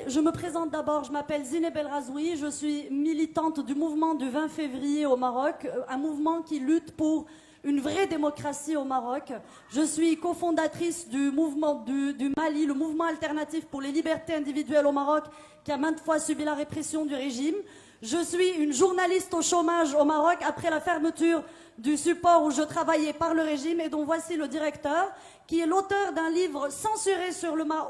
Je me présente d'abord, je m'appelle Zineb El Razoui, je suis militante du mouvement du 20 février au Maroc, un mouvement qui lutte pour une vraie démocratie au Maroc. Je suis cofondatrice du mouvement du Mali, le mouvement alternatif pour les libertés individuelles au Maroc, qui a maintes fois subi la répression du régime. Je suis une journaliste au chômage au Maroc après la fermeture du support où je travaillais par le régime et dont voici le directeur, qui est l'auteur d'un livre censuré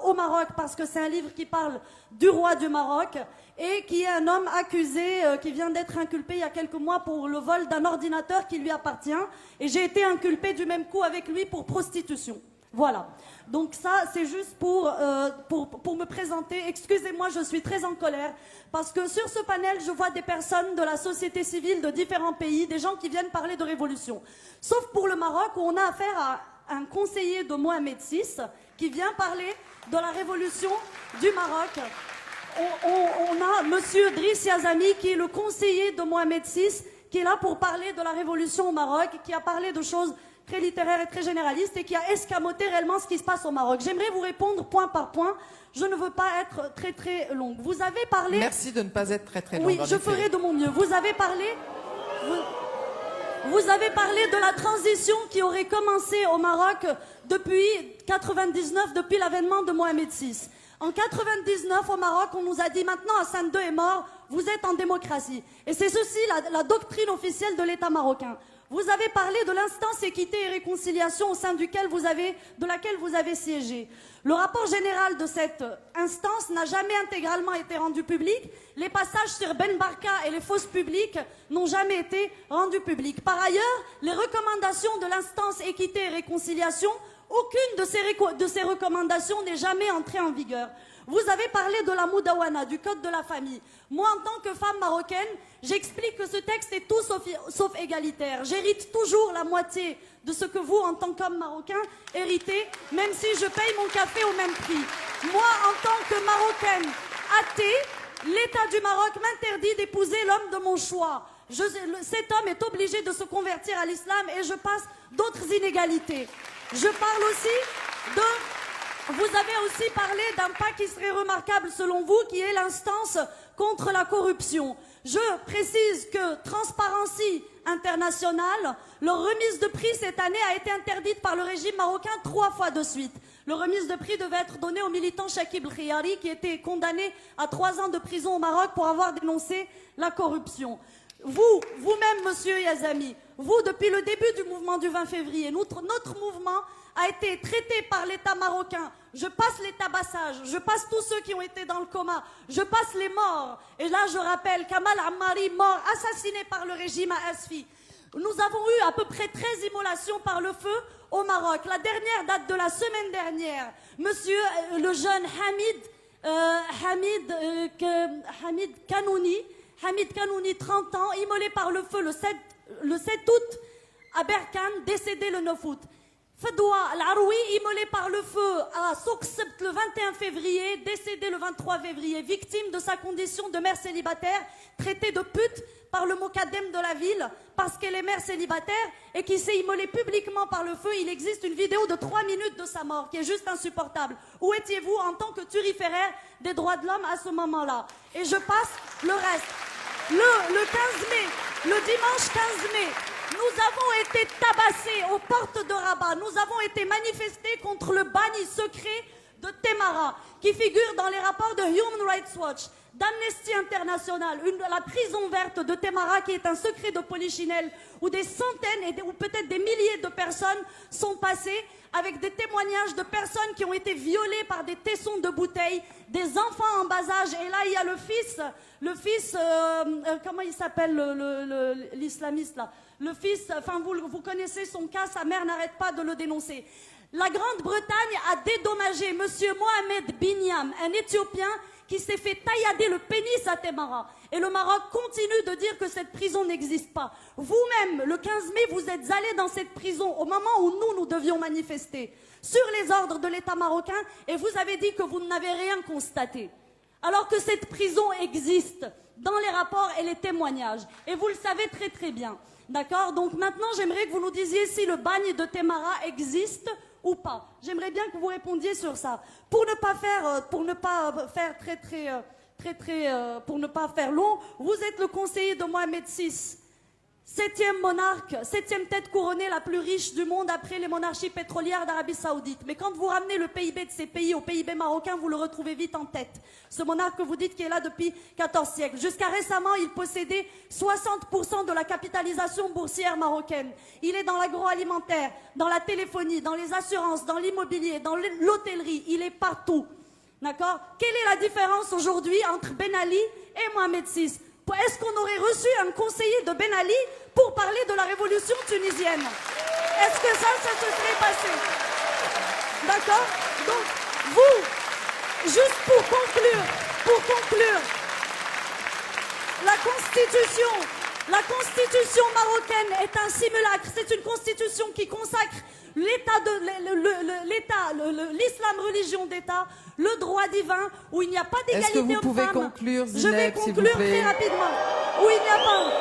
au Maroc parce que c'est un livre qui parle du roi du Maroc et qui est un homme accusé qui vient d'être inculpé il y a quelques mois pour le vol d'un ordinateur qui lui appartient et j'ai été inculpée du même coup avec lui pour prostitution. Voilà. Donc ça, c'est juste pour me présenter. Excusez-moi, je suis très en colère parce que sur ce panel, je vois des personnes de la société civile de différents pays, des gens qui viennent parler de révolution. Sauf pour le Maroc où on a affaire à un conseiller de Mohamed VI qui vient parler de la révolution du Maroc. On a monsieur Driss Yazami qui est le conseiller de Mohamed VI qui est là pour parler de la révolution au Maroc, qui a parlé de choses très littéraire et très généraliste et qui a escamoté réellement ce qui se passe au Maroc. J'aimerais vous répondre point par point. Je ne veux pas être très très longue. Vous avez parlé... Merci de ne pas être très très longue. Oui, je ferai de mon mieux. Vous avez parlé... Vous avez parlé de la transition qui aurait commencé au Maroc depuis 99, depuis l'avènement de Mohamed VI. En 99, au Maroc, on nous a dit maintenant Hassan II est mort, vous êtes en démocratie. Et c'est ceci la doctrine officielle de l'État marocain. Vous avez parlé de l'instance équité et réconciliation au sein de laquelle vous avez siégé. Le rapport général de cette instance n'a jamais intégralement été rendu public. Les passages sur Ben Barka et les fosses publiques n'ont jamais été rendus publics. Par ailleurs, les recommandations de l'instance équité et réconciliation, aucune de ces recommandations n'est jamais entrée en vigueur. Vous avez parlé de la Moudawana, du code de la famille. Moi, en tant que femme marocaine, j'explique que ce texte est tout sauf égalitaire. J'hérite toujours la moitié de ce que vous, en tant qu'homme marocain, héritez, même si je paye mon café au même prix. Moi, en tant que marocaine athée, l'État du Maroc m'interdit d'épouser l'homme de mon choix. Cet homme est obligé de se convertir à l'islam et je passe d'autres inégalités. Je parle aussi de... Vous avez aussi parlé d'un pas qui serait remarquable selon vous, qui est l'instance contre la corruption. Je précise que Transparency International, leur remise de prix cette année a été interdite par le régime marocain 3 fois de suite. Le remise de prix devait être donnée au militant Chakib El-Khiyari qui était condamné à 3 ans de prison au Maroc pour avoir dénoncé la corruption. Vous-même, monsieur Yazami, vous, depuis le début du mouvement du 20 février, notre mouvement a été traité par l'État marocain. Je passe les tabassages, je passe tous ceux qui ont été dans le coma, je passe les morts. Et là, je rappelle Kamal Ammari, mort, assassiné par le régime à Asfi. Nous avons eu à peu près 13 immolations par le feu au Maroc. La dernière date de la semaine dernière. Monsieur le jeune Hamid Kanouni, 30 ans, immolé par le feu le 7 août à Berkane, décédé le 9 août. Fadoua Al-Aroui, immolé par le feu à Souq-Sebt le 21 février, décédé le 23 février, victime de sa condition de mère célibataire, traitée de pute par le Mokadem de la ville, parce qu'elle est mère célibataire et qui s'est immolée publiquement par le feu. Il existe une vidéo de 3 minutes de sa mort, qui est juste insupportable. Où étiez-vous en tant que turiféraire des droits de l'homme à ce moment-là? Et je passe le reste. Le 15 mai, le dimanche 15 mai, nous avons été tabassés aux portes de Rabat. Nous avons été manifestés contre le bagne secret de Temara, qui figure dans les rapports de Human Rights Watch, d'Amnesty International, la prison verte de Temara, qui est un secret de Polichinelle, où des centaines ou peut-être des milliers de personnes sont passées, avec des témoignages de personnes qui ont été violées par des tessons de bouteilles, des enfants en bas âge. Et là, il y a le fils, comment il s'appelle l'islamiste là? Le fils, enfin vous connaissez son cas, sa mère n'arrête pas de le dénoncer. La Grande-Bretagne a dédommagé monsieur Mohamed Binyam, un Éthiopien qui s'est fait taillader le pénis à Temara. Et le Maroc continue de dire que cette prison n'existe pas. Vous-même, le 15 mai, vous êtes allé dans cette prison au moment où nous devions manifester sur les ordres de l'État marocain et vous avez dit que vous n'avez rien constaté. Alors que cette prison existe dans les rapports et les témoignages. Et vous le savez très très bien. D'accord? Donc maintenant, j'aimerais que vous nous disiez si le bagne de Temara existe ou pas? J'aimerais bien que vous répondiez sur ça. Pour ne pas faire pour ne pas faire long, vous êtes le conseiller de Mohamed VI. 7e monarque, 7e tête couronnée la plus riche du monde après les monarchies pétrolières d'Arabie Saoudite. Mais quand vous ramenez le PIB de ces pays au PIB marocain, vous le retrouvez vite en tête. Ce monarque que vous dites qui est là depuis 14 siècles. Jusqu'à récemment, il possédait 60% de la capitalisation boursière marocaine. Il est dans l'agroalimentaire, dans la téléphonie, dans les assurances, dans l'immobilier, dans l'hôtellerie. Il est partout. D'accord? Quelle est la différence aujourd'hui entre Ben Ali et Mohamed VI? Est-ce qu'on aurait reçu un conseiller de Ben Ali pour parler de la révolution tunisienne? Est-ce que ça se serait passé? D'accord? Donc, vous, juste pour conclure, la constitution marocaine est un simulacre. C'est une constitution qui consacre l'islam religion d'État, le droit divin, où il n'y a pas d'égalité homme-femme. Est-ce que vous pouvez conclure, Zineb, Je vais conclure très rapidement. Où il n'y a pas...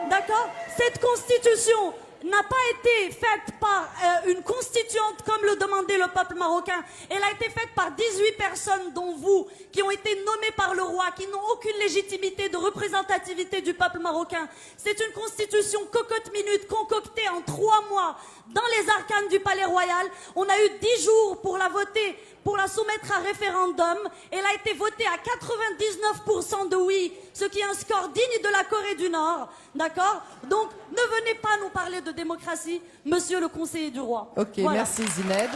D'accord? Cette constitution n'a pas été faite par une constituante comme le demandait le peuple marocain. Elle a été faite par 18 personnes, dont vous, qui ont été nommées par le roi, qui n'ont aucune légitimité de représentativité du peuple marocain. C'est une constitution cocotte-minute concoctée en 3 mois dans les arcanes du palais royal. On a eu 10 jours pour la voter, pour la soumettre à référendum. Elle a été votée à 99% de oui, ce qui est un score digne de la Corée du Nord. D'accord? Donc, ne venez pas nous parler de démocratie, monsieur le conseiller du roi. Ok, voilà. Merci Zineb.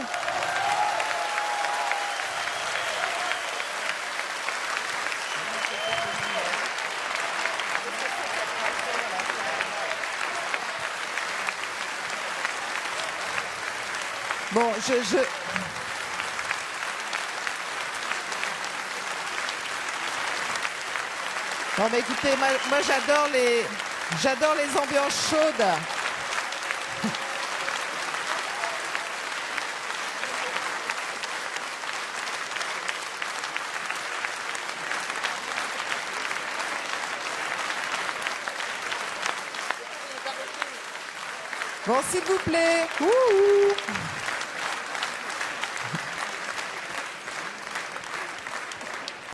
Bon, Non mais écoutez, moi j'adore les ambiances chaudes. Bon, s'il vous plaît. Ouh.